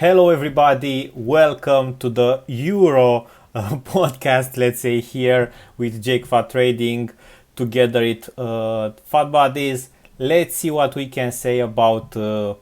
Hello, everybody. Welcome to the Euro podcast. Let's say here with Jake Fat Trading together it Fat Buddies. Let's see what we can say about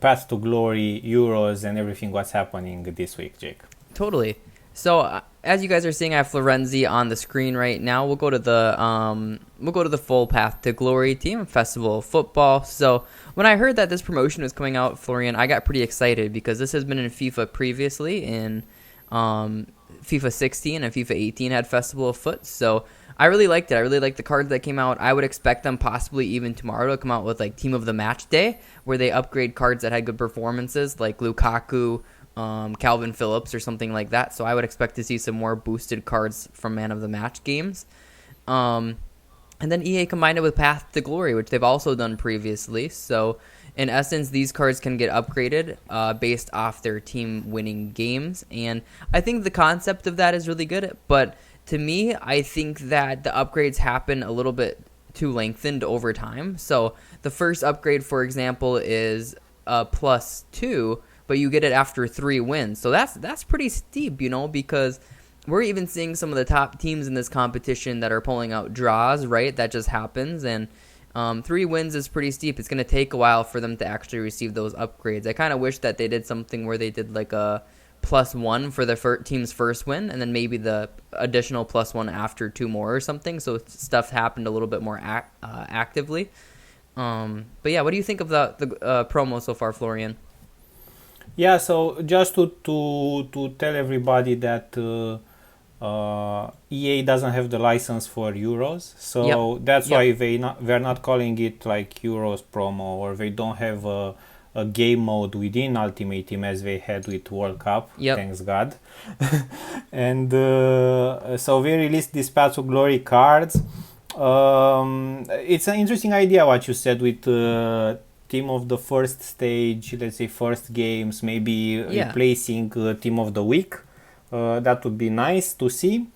Path to Glory, Euros, and everything what's happening this week, Jake. Totally. So as you guys are seeing, I have Florenzi on the screen right now. We'll go to the full Path to Glory team festival of football. So when I heard that this promotion was coming out, Florian, I got pretty excited because this has been in FIFA previously. In FIFA 16 and FIFA 18 had Festival of Foot. So I really liked it. I really liked the cards that came out. I would expect them possibly even tomorrow to come out with like Team of the Match Day, where they upgrade cards that had good performances, like Lukaku, Calvin Phillips, or something like that. So I would expect to see some more boosted cards from Man of the Match games. And then EA combined it with Path to Glory, which they've also done previously. So in essence, these cards can get upgraded based off their team winning games. And I think the concept of that is really good. But to me, I think that the upgrades happen a little bit too lengthened over time. So the first upgrade, for example, is +2, but you get it after 3 wins. So that's pretty steep, because we're even seeing some of the top teams in this competition that are pulling out draws, right? That just happens. And 3 wins is pretty steep. It's going to take a while for them to actually receive those upgrades. I kind of wish that they did something where they did like a +1 for the team's first win, and then maybe the additional +1 after 2 more or something. So stuff happened a little bit more actively. But yeah, what do you think of the promo so far, Florian? Yeah, so just to tell everybody that EA doesn't have the license for Euros, so that's why they're not calling it like Euros promo, or they don't have a game mode within Ultimate Team as they had with World Cup. Thanks God. And so they released these Path to Glory cards. It's an interesting idea what you said with team of the first stage, let's say first games, maybe replacing team of the week. That would be nice to see.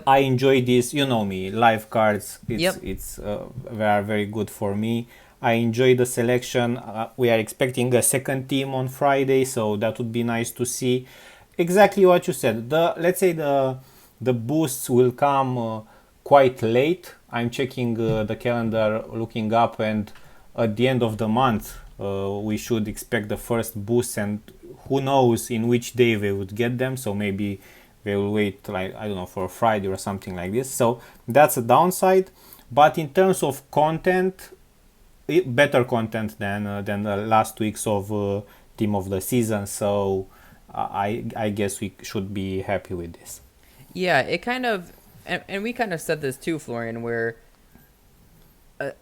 I enjoy this, you know me, live cards. It's they are very good for me. I enjoy the selection. We are expecting a second team on Friday, so that would be nice to see. Exactly what you said. Let's say the boosts will come quite late. I'm checking the calendar, looking up, and at the end of the month we should expect the first boosts, and who knows in which day they would get them. So maybe they will wait, like, I don't know, for Friday or something like this. So that's a downside. But in terms of content, better content than the last weeks of team of the season. So I guess we should be happy with this. Yeah, it kind of, and we kind of said this too, Florian, where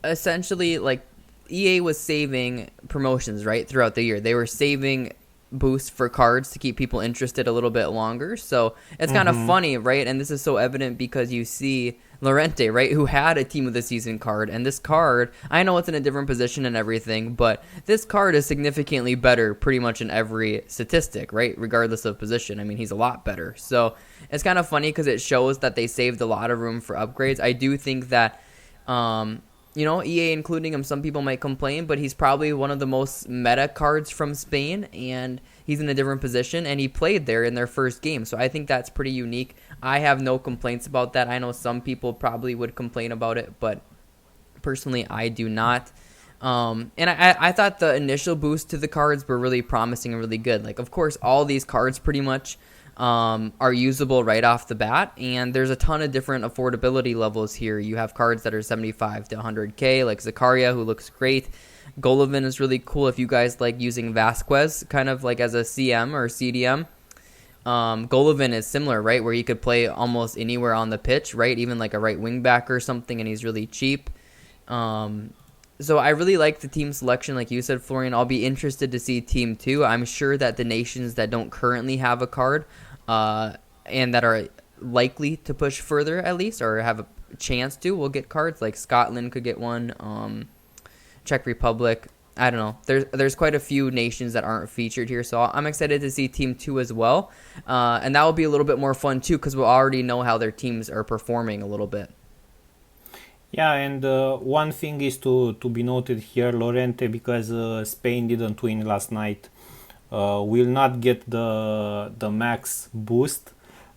essentially like EA was saving promotions, right, throughout the year. They were saving boosts for cards to keep people interested a little bit longer. So it's kind of funny, right? And this is so evident because you see Lorente, right, who had a team of the season card, and this card, I know it's in a different position and everything, but this card is significantly better pretty much in every statistic, right, regardless of position. I mean, he's a lot better. So it's kind of funny because it shows that they saved a lot of room for upgrades. I do think that EA including him, some people might complain, but he's probably one of the most meta cards from Spain, and he's in a different position, and he played there in their first game. So I think that's pretty unique. I have no complaints about that. I know some people probably would complain about it, but personally I do not. And I thought the initial boost to the cards were really promising and really good. Like, of course, all these cards pretty much are usable right off the bat, and there's a ton of different affordability levels here. You have cards that are 75 to 100k, like Zakaria, who looks great. Golovin is really cool if you guys like using Vasquez kind of like as a CM or CDM. Golovin is similar, right, where you could play almost anywhere on the pitch, right, even like a right wing back or something, and he's really cheap. So I really like the team selection, like you said, Florian. I'll be interested to see Team 2. I'm sure that the nations that don't currently have a card and that are likely to push further at least, or have a chance to, will get cards. Like Scotland could get one, Czech Republic. I don't know. There's quite a few nations that aren't featured here, so I'm excited to see Team 2 as well. And that will be a little bit more fun too, because we'll already know how their teams are performing a little bit. Yeah, and one thing is to be noted here, Lorente, because Spain didn't win last night. will not get the max boost,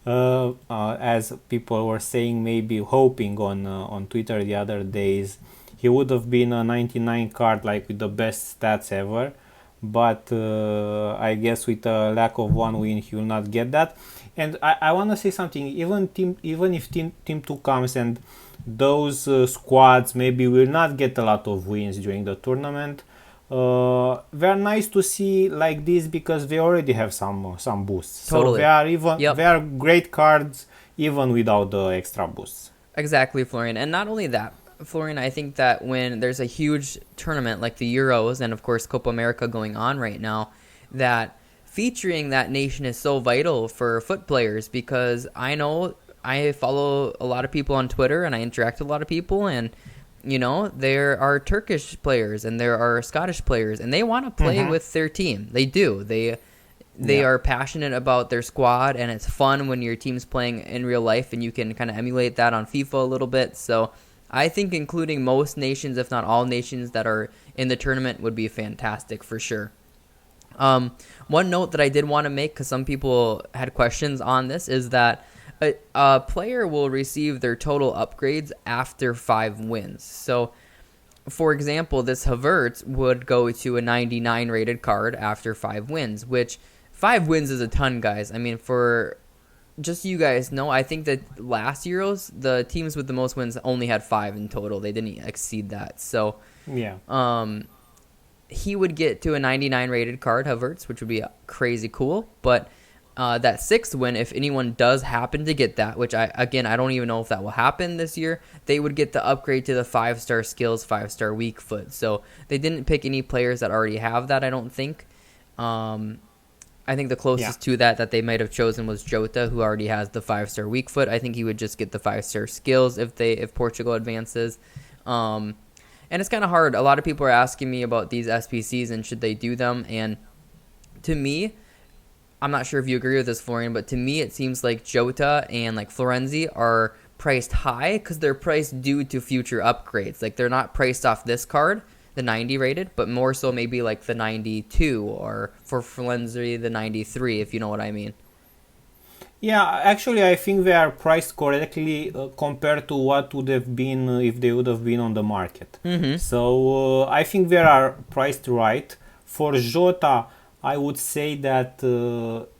as people were saying, maybe hoping on Twitter the other days. He would have been a 99 card, like with the best stats ever, but I guess with a lack of one win he will not get that. And I want to say something, even if team 2 comes and those squads maybe will not get a lot of wins during the tournament, they're nice to see like this because they already have some boosts. Totally. So they are great cards even without the extra boosts. Exactly, Florian. And not only that, Florian, I think that when there's a huge tournament like the Euros and of course Copa America going on right now, that featuring that nation is so vital for foot players, because I know I follow a lot of people on Twitter and I interact with a lot of people, and there are Turkish players and there are Scottish players and they want to play with their team. They do. They are passionate about their squad, and it's fun when your team's playing in real life and you can kind of emulate that on FIFA a little bit. So I think including most nations, if not all nations that are in the tournament, would be fantastic for sure. One note that I did want to make, because some people had questions on this, is that a player will receive their total upgrades after 5 wins. So, for example, this Havertz would go to a 99 rated card after 5 wins, which 5 wins is a ton, guys. I mean, for just so you guys know, I think that last Euros, the teams with the most wins only had 5 in total. They didn't exceed that. So, he would get to a 99 rated card, Havertz, which would be crazy cool. But that 6th win, if anyone does happen to get that, which I don't even know if that will happen this year, they would get the upgrade to the 5-star skills, 5-star weak foot. So they didn't pick any players that already have that, I don't think. I think the closest to that they might have chosen was Jota, who already has the 5-star weak foot. I think he would just get the 5-star skills if Portugal advances. And it's kind of hard. A lot of people are asking me about these SPCs and should they do them. And to me, I'm not sure if you agree with this, Florian, but to me it seems like Jota and like Florenzi are priced high because they're priced due to future upgrades. Like they're not priced off this card, the 90 rated, but more so maybe like the 92, or for Florenzi the 93, if you know what I mean. Yeah, actually, I think they are priced correctly compared to what would have been if they would have been on the market. So I think they are priced right. For Jota, I would say that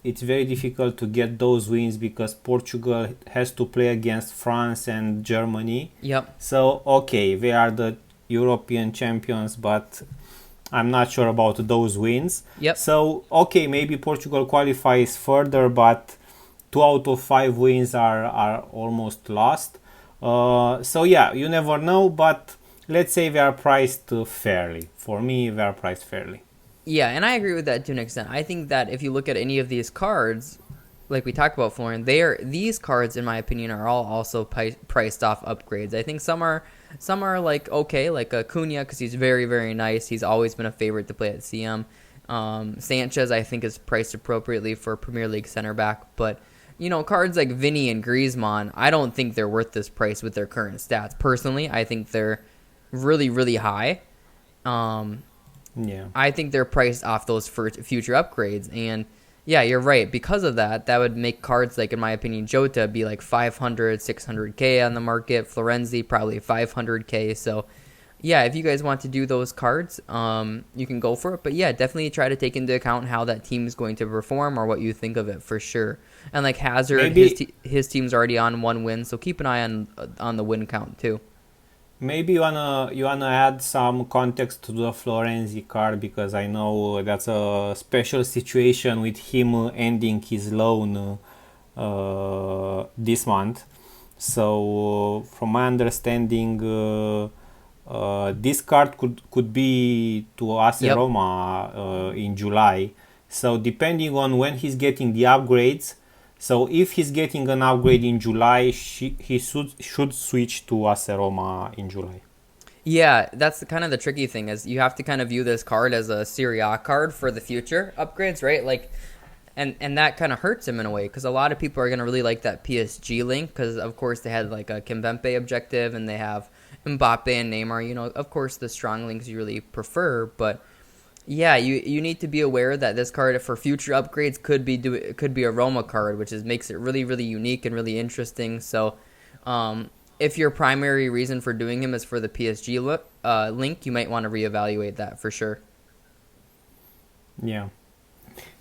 it's very difficult to get those wins because Portugal has to play against France and Germany. Yep. So, okay, they are the European champions, but I'm not sure about those wins. Yep. So, okay, maybe Portugal qualifies further, but 2 out of 5 wins are almost lost. So yeah, you never know, but let's say they are priced fairly. For me, they are priced fairly. Yeah, and I agree with that to an extent. I think that if you look at any of these cards, like we talked about, Florian, these cards, in my opinion, are all also priced off upgrades. I think some are like okay, like Acuna, because he's very, very nice. He's always been a favorite to play at CM. Sanchez, I think, is priced appropriately for Premier League center back, but cards like Vinny and Griezmann, I don't think they're worth this price with their current stats. Personally, I think they're really, really high. I think they're priced off those future upgrades. And yeah, you're right. Because of that would make cards like, in my opinion, Jota be like 500, 600K on the market. Florenzi, probably 500K. So yeah, if you guys want to do those cards, you can go for it. But yeah, definitely try to take into account how that team is going to perform or what you think of it for sure. And like Hazard, his team's already on 1 win, so keep an eye on the win count too. Maybe you wanna add some context to the Florenzi card, because I know that's a special situation with him ending his loan this month. So from my understanding, this card could be to AS Roma in July. So depending on when he's getting the upgrades. So if he's getting an upgrade in July, he should switch to AS Roma in July. Yeah, that's kind of the tricky thing, is you have to kind of view this card as a Serie A card for the future upgrades, right? Like, and that kind of hurts him in a way, because a lot of people are going to really like that PSG link, because of course they had like a Kimpembe objective and they have Mbappe and Neymar, of course the strong links you really prefer, but Yeah, you need to be aware that this card for future upgrades could be a Roma card, which makes it really really unique and really interesting. So, if your primary reason for doing him is for the PSG link, you might want to reevaluate that for sure. Yeah.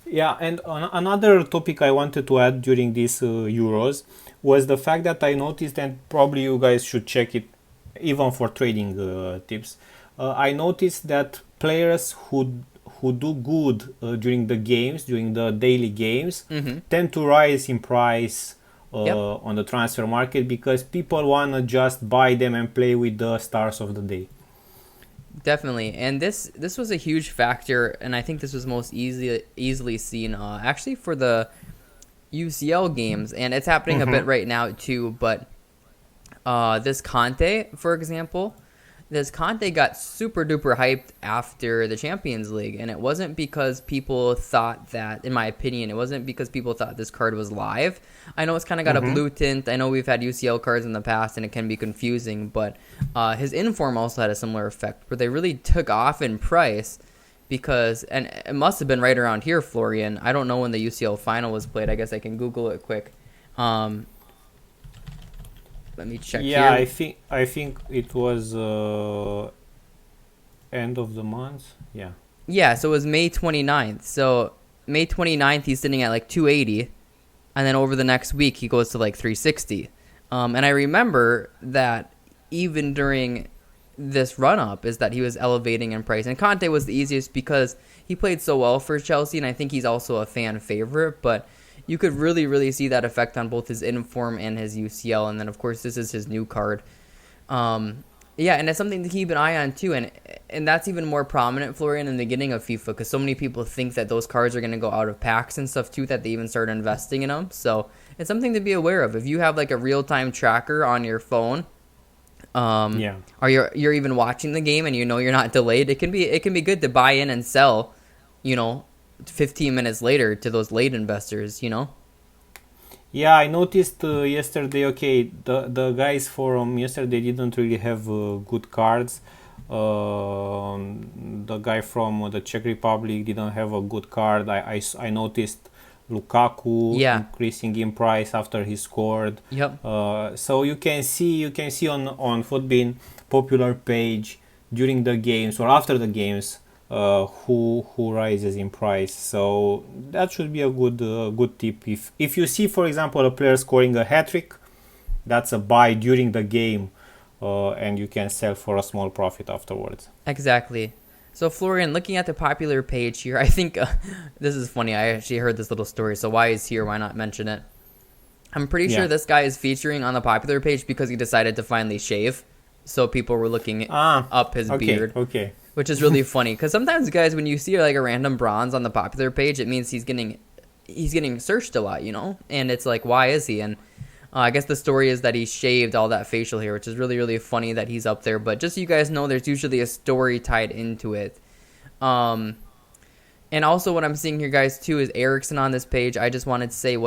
Yeah, and another topic I wanted to add during these Euros was the fact that I noticed, and probably you guys should check it even for trading tips. I noticed that players who do good during the games, during the daily games, tend to rise in price Yep. on the transfer market because people want to just buy them and play with the stars of the day. Definitely, and this was a huge factor, and I think this was most easily seen actually for the UCL games, and it's happening a bit right now too. But this Conte, for example, this Conte got super duper hyped after the Champions League, and it wasn't because people thought that, in my opinion, it wasn't because people thought this card was live. I know it's kind of got a blue tint. I know we've had UCL cards in the past, and it can be confusing, but his inform also had a similar effect, where they really took off in price because, and it must have been right around here, Florian. I don't know when the UCL final was played. I guess I can Google it quick. Let me check here. Yeah, I think it was end of the month. Yeah. Yeah, so it was May 29th. So May 29th, he's sitting at like 280. And then over the next week, he goes to like 360. And I remember that even during this run-up is that he was elevating in price. And Conte was the easiest because he played so well for Chelsea, and I think he's also a fan favorite. But you could really, really see that effect on both his inform and his UCL. And then, of course, this is his new card. Yeah, and it's something to keep an eye on, too. And that's even more prominent, Florian, in the beginning of FIFA, because so many people think that those cards are going to go out of packs and stuff, too, that they even start investing in them. So it's something to be aware of. If you have, like, a real-time tracker on your phone, or you're even watching the game and you know you're not delayed, it can be good to buy in and sell, 15 minutes later to those late investors, Yeah, I noticed yesterday. Okay, the guys from yesterday didn't really have good cards. The guy from the Czech Republic didn't have a good card. I noticed Lukaku increasing in price after he scored. Yep. So you can see on FUTball popular page during the games or after the games who rises in price. So that should be a good tip. If you see, for example, a player scoring a hat-trick, that's a buy during the game, and you can sell for a small profit afterwards. Exactly. So Florian, looking at the popular page here, I think this is funny. I actually heard this little story, so why he's here, why not mention it? I'm pretty sure this guy is featuring on the popular page because he decided to finally shave, so people were looking up his beard. Okay. Which is really funny because sometimes, guys, when you see like a random bronze on the popular page, it means he's getting searched a lot, and it's like, why is he? And I guess the story is that he shaved all that facial hair, which is really, really funny that he's up there. But just so you guys know, there's usually a story tied into it. And also what I'm seeing here, guys, too, is Ericsson on this page. I just wanted to say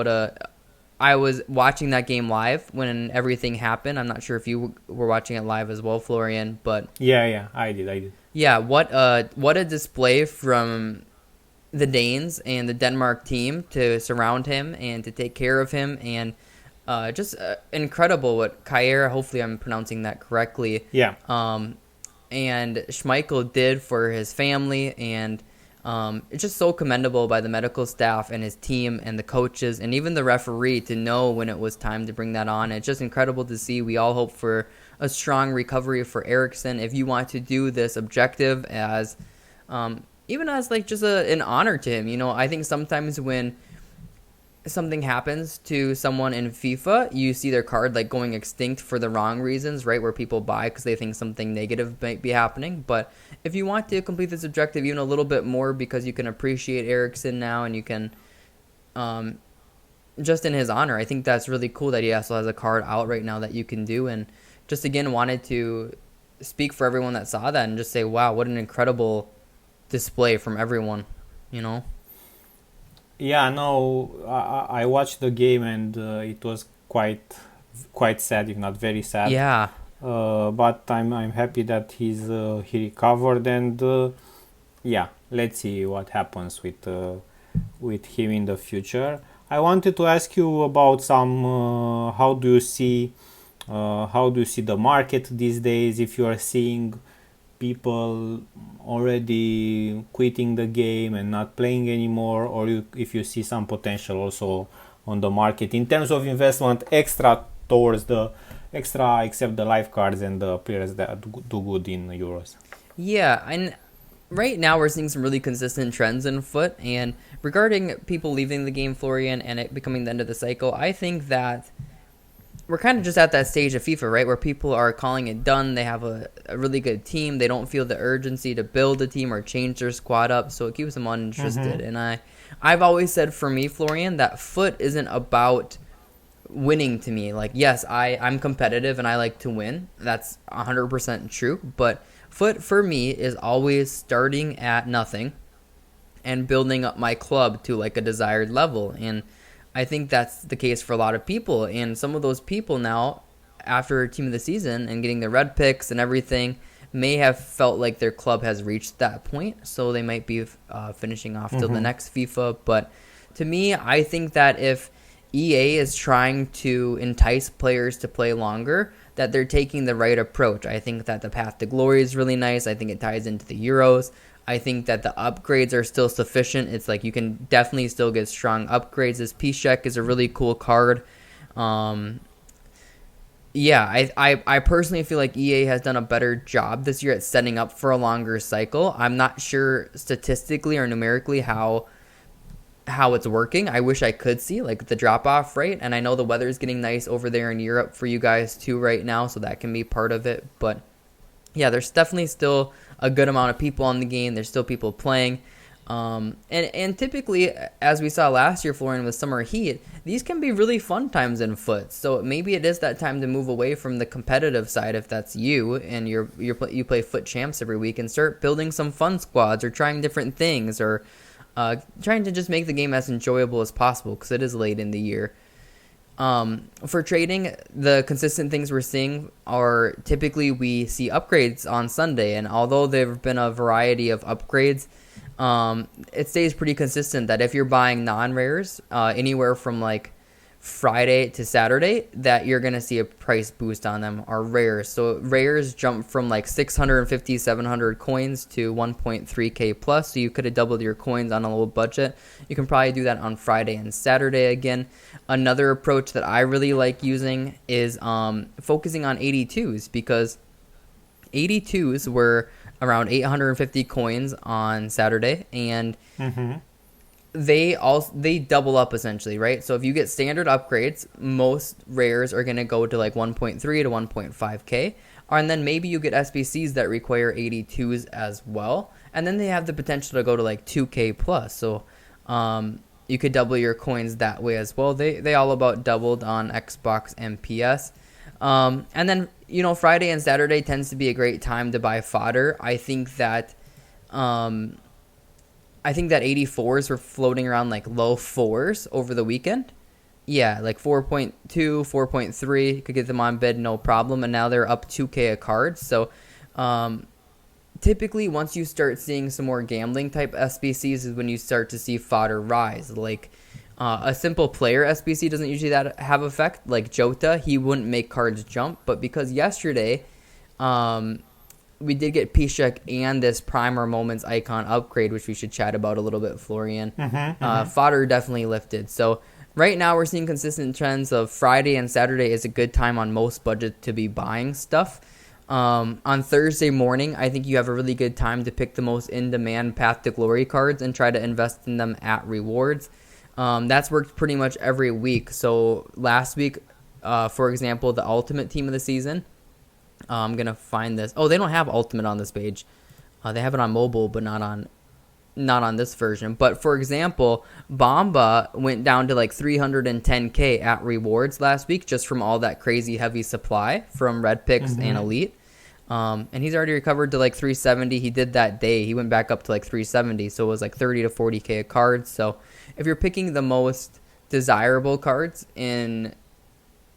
I was watching that game live when everything happened. I'm not sure if you were watching it live as well, Florian, but yeah, I did. Yeah, what a display from the Danes and the Denmark team to surround him and to take care of him, and just incredible what Kjaer, hopefully I'm pronouncing that correctly. Yeah. And Schmeichel did for his family, and it's just so commendable by the medical staff and his team and the coaches and even the referee to know when it was time to bring that on. It's just incredible to see. We all hope for a strong recovery for Ericsson. If you want to do this objective as even as like just an honor to him, I think sometimes when something happens to someone in FIFA, you see their card like going extinct for the wrong reasons, right? Where people buy because they think something negative might be happening. But if you want to complete this objective even a little bit more because you can appreciate Ericsson now and you can just in his honor, I think that's really cool that he also has a card out right now that you can do. And just again wanted to speak for everyone that saw that and just say, wow, what an incredible display from everyone, Yeah, no, I watched the game and it was quite sad, if not very sad. Yeah. But I'm happy that he recovered, and let's see what happens with him in the future. I wanted to ask you about some how do you see the market these days, if you are seeing people already quitting the game and not playing anymore, or if you see some potential also on the market in terms of investment extra towards the extra except the life cards and the players that do good in Euros. Yeah, and right now we're seeing some really consistent trends in Foot. And regarding people leaving the game, Florian, and it becoming the end of the cycle, I think that we're kind of just at that stage of FIFA, right, where people are calling it done. They have a really good team. They don't feel the urgency to build a team or change their squad up, so it keeps them uninterested. And I've always said, for me, Florian, that Foot isn't about winning to me. Like, yes, I'm competitive and I like to win. That's 100% true. But Foot, for me, is always starting at nothing and building up my club to like a desired level. And I think that's the case for a lot of people. And some of those people now, after Team of the Season and getting the red picks and everything, may have felt like their club has reached that point. So they might be finishing off till the next FIFA. But to me, I think that if EA is trying to entice players to play longer, that they're taking the right approach. I think that the path to glory is really nice. I think it ties into the Euros. I think that the upgrades are still sufficient. It's like you can definitely still get strong upgrades. This Piszczek is a really cool card. Yeah, I personally feel like EA has done a better job this year at setting up for a longer cycle. I'm not sure statistically or numerically how it's working. I wish I could see like the drop off rate, and I know the weather is getting nice over there in Europe for you guys too right now, so that can be part of it. But yeah, there's definitely still a good amount of people on the game. There's still people playing. And typically, as we saw last year, Florian, with Summer Heat, these can be really fun times in Foot. So maybe it is that time to move away from the competitive side if that's you and you play Foot Champs every week, and start building some fun squads or trying different things, or trying to just make the game as enjoyable as possible because it is late in the year. For trading, the consistent things we're seeing are typically we see upgrades on Sunday, and although there have been a variety of upgrades, it stays pretty consistent that if you're buying non-rares anywhere from like Friday to Saturday, that you're going to see a price boost on them, are rares. So rares jump from like 650, 700 coins to 1.3k plus. So you could have doubled your coins on a low budget. You can probably do that on Friday and Saturday again. Another approach that I really like using is focusing on 82s, because 82s were around 850 coins on Saturday, and they double up essentially, right? So if you get standard upgrades, most rares are going to go to like 1.3 to 1.5k, and then maybe you get SBCs that require 82s as well, and then they have the potential to go to like 2k plus. So you could double your coins that way as well. They all about doubled on Xbox and PS. And then, you know, Friday and Saturday tends to be a great time to buy fodder. I think that 84s were floating around like low 4s over the weekend. Yeah, like 4.2, 4.3. You could get them on bid, no problem. And now they're up 2k a card. So typically once you start seeing some more gambling type SBCs is when you start to see fodder rise. Like a simple player SBC doesn't usually have effect. Like Jota, he wouldn't make cards jump. But because yesterday we did get Piszczek and this Primer Moments icon upgrade, which we should chat about a little bit, Florian. Fodder definitely lifted. So right now we're seeing consistent trends of Friday and Saturday is a good time on most budgets to be buying stuff. On Thursday morning, I think you have a really good time to pick the most in-demand Path to Glory cards and try to invest in them at rewards. That's worked pretty much every week. So last week, for example, the Ultimate Team of the Season, I'm going to find this. Oh, they don't have Ultimate on this page. They have it on mobile, but not on this version. But for example, Bomba went down to like 310k at rewards last week just from all that crazy heavy supply from Red Picks and Elite. And he's already recovered to like 370. He did that day. He went back up to like 370. So it was like 30 to 40k a card. So if you're picking the most desirable cards in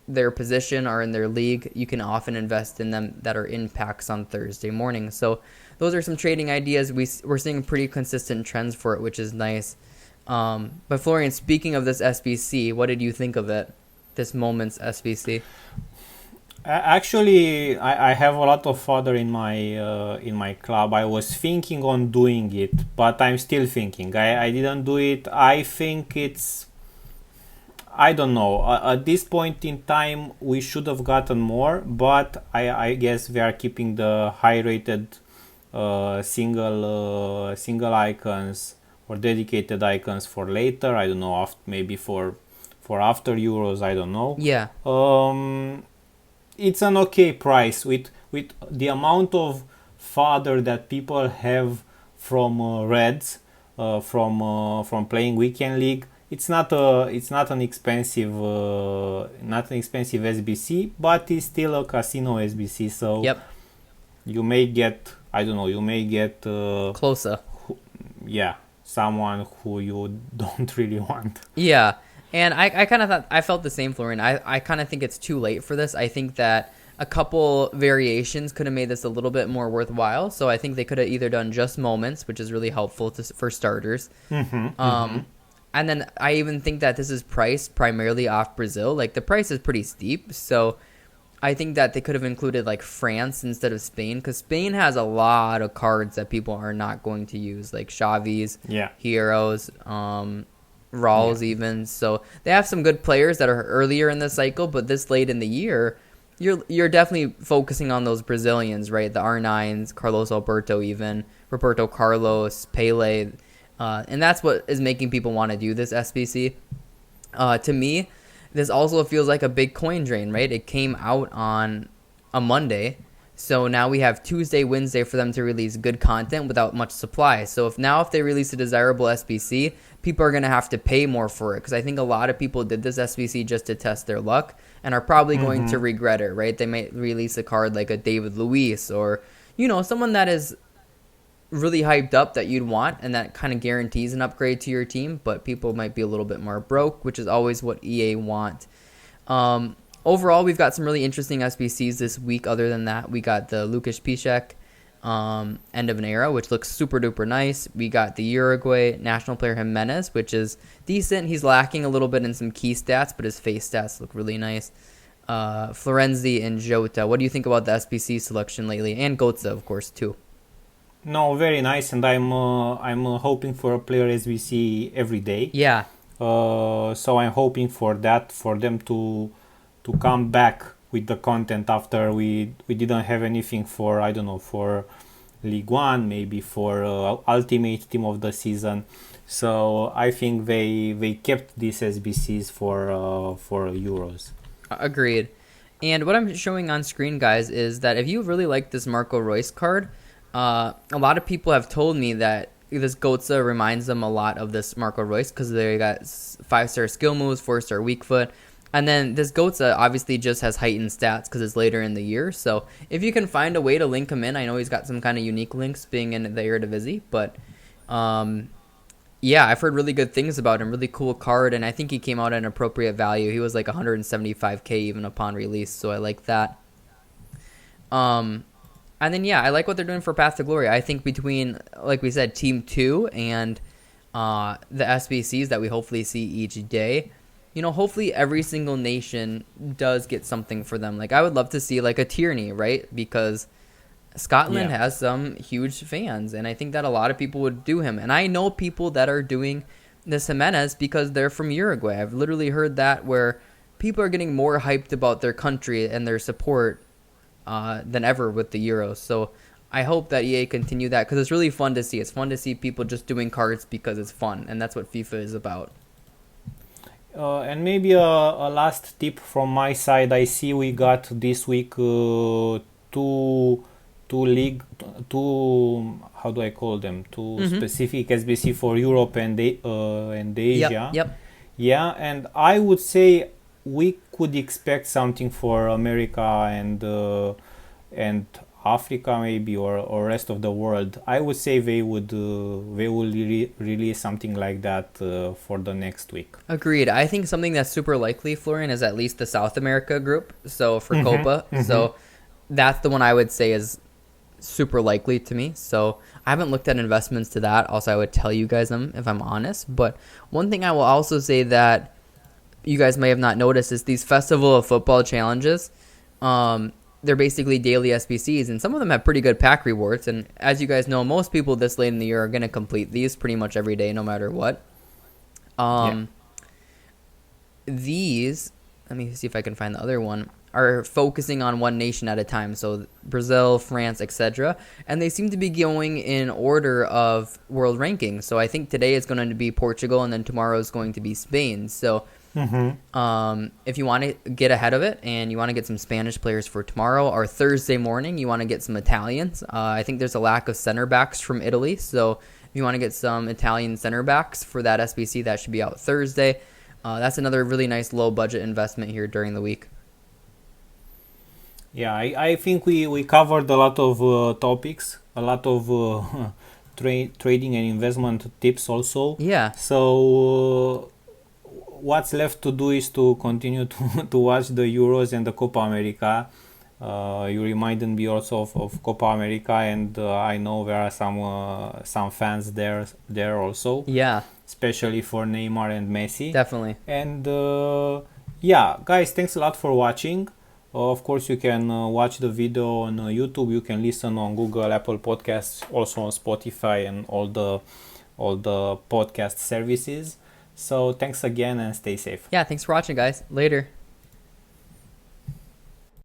their position or in their league, you can often invest in them that are in packs on Thursday morning. So those are some trading ideas. We're seeing pretty consistent trends for it, which is nice. But Florian, speaking of this SBC, what did you think of it? This moment's SBC? Actually, I have a lot of fodder in my club. I was thinking on doing it, but I'm still thinking. I didn't do it. I think I don't know. At this point in time, we should have gotten more, but I guess we are keeping the high-rated single icons or dedicated icons for later. I don't know, maybe for after Euros. I don't know. Yeah. It's an okay price with the amount of fodder that people have from Reds, from playing weekend league. It's not an expensive SBC, but it's still a casino SBC. So yep. You may get closer. Someone who you don't really want. Yeah. And I kind of thought, I felt the same, Florian. I kind of think it's too late for this. I think that a couple variations could have made this a little bit more worthwhile. So I think they could have either done just moments, which is really helpful for starters. And then I even think that this is priced primarily off Brazil. Like, the price is pretty steep. So I think that they could have included like France instead of Spain, because Spain has a lot of cards that people are not going to use, like Xavi's, Heroes, Rawls even. So they have some good players that are earlier in the cycle, but this late in the year, you're definitely focusing on those Brazilians, right? The R9s, Carlos Alberto even, Roberto Carlos, Pele. And that's what is making people want to do this SBC. To me, this also feels like a big coin drain, right? It came out on a Monday. So now we have Tuesday, Wednesday for them to release good content without much supply. So if they release a desirable SBC, people are going to have to pay more for it, because I think a lot of people did this SBC just to test their luck and are probably going to regret it, right? They might release a card like a David Luiz or, someone that is really hyped up that you'd want and that kind of guarantees an upgrade to your team, but people might be a little bit more broke, which is always what EA want. Overall, we've got some really interesting SBCs this week. Other than that, we got the Lukasz Piszczek end of an era, which looks super duper nice. We got the Uruguay national player Jimenez, which is decent. He's lacking a little bit in some key stats, but his face stats look really nice. Florenzi and Jota. What do you think about the SBC selection lately? And Götze, of course, too. No, very nice, and I'm hoping for a player SBC every day. Yeah. So I'm hoping for that, for them to come back with the content after we didn't have anything for, I don't know, for League One, maybe for Ultimate Team of the Season. So I think they kept these SBCs for Euros. Agreed. And what I'm showing on screen, guys, is that if you really like this Marco Reus card, a lot of people have told me that this Götze reminds them a lot of this Marco Reus, because they got 5-star skill moves, 4-star weak foot. And then this Götze obviously just has heightened stats because it's later in the year. So if you can find a way to link him in, I know he's got some kind of unique links being in the Eredivisie, but yeah, I've heard really good things about him. Really cool card, and I think he came out at an appropriate value. He was like 175k even upon release, so I like that. And then yeah, I like what they're doing for Path to Glory. I think between, like we said, Team 2 and the SBCs that we hopefully see each day, hopefully every single nation does get something for them. Like, I would love to see like a Tierney, right? Because Scotland has some huge fans, and I think that a lot of people would do him. And I know people that are doing this Jimenez because they're from Uruguay. I've literally heard that, where people are getting more hyped about their country and their support than ever with the Euros. So I hope that EA continue that, because it's really fun to see. It's fun to see people just doing cards because it's fun, and that's what FIFA is about. And maybe a last tip from my side. I see we got this week two how do I call them? Two specific SBC for Europe and Asia. Yep. Yeah, and I would say we could expect something for America and Africa maybe, or rest of the world. I would say they will release something like that for the next week. Agreed. I think something that's super likely, Florian, is at least the South America group. So for Copa, so that's the one I would say is super likely to me. So I haven't looked at investments to that. Also, I would tell you guys them if I'm honest. But one thing I will also say that you guys may have not noticed is these Festival of Football challenges. They're basically daily SBCs, and some of them have pretty good pack rewards. And as you guys know, most people this late in the year are going to complete these pretty much every day, no matter what. These, let me see if I can find the other one, are focusing on one nation at a time. So Brazil, France, etc. And they seem to be going in order of world ranking. So I think today is going to be Portugal, and then tomorrow is going to be Spain. So if you want to get ahead of it and you want to get some Spanish players for tomorrow, or Thursday morning you want to get some Italians, I think there's a lack of center backs from Italy. So if you want to get some Italian center backs for that SBC, that should be out Thursday. That's another really nice low budget investment here during the week. Yeah, I think we covered a lot of topics, a lot of trading and investment tips also. Yeah. So what's left to do is to continue to watch the Euros and the Copa America. You reminded me also of Copa America, and I know there are some fans there also. Yeah. Especially for Neymar and Messi. Definitely. And yeah, guys, thanks a lot for watching. Of course, you can watch the video on YouTube. You can listen on Google, Apple Podcasts, also on Spotify and all the podcast services. So thanks again and stay safe. Yeah, thanks for watching, guys. Later.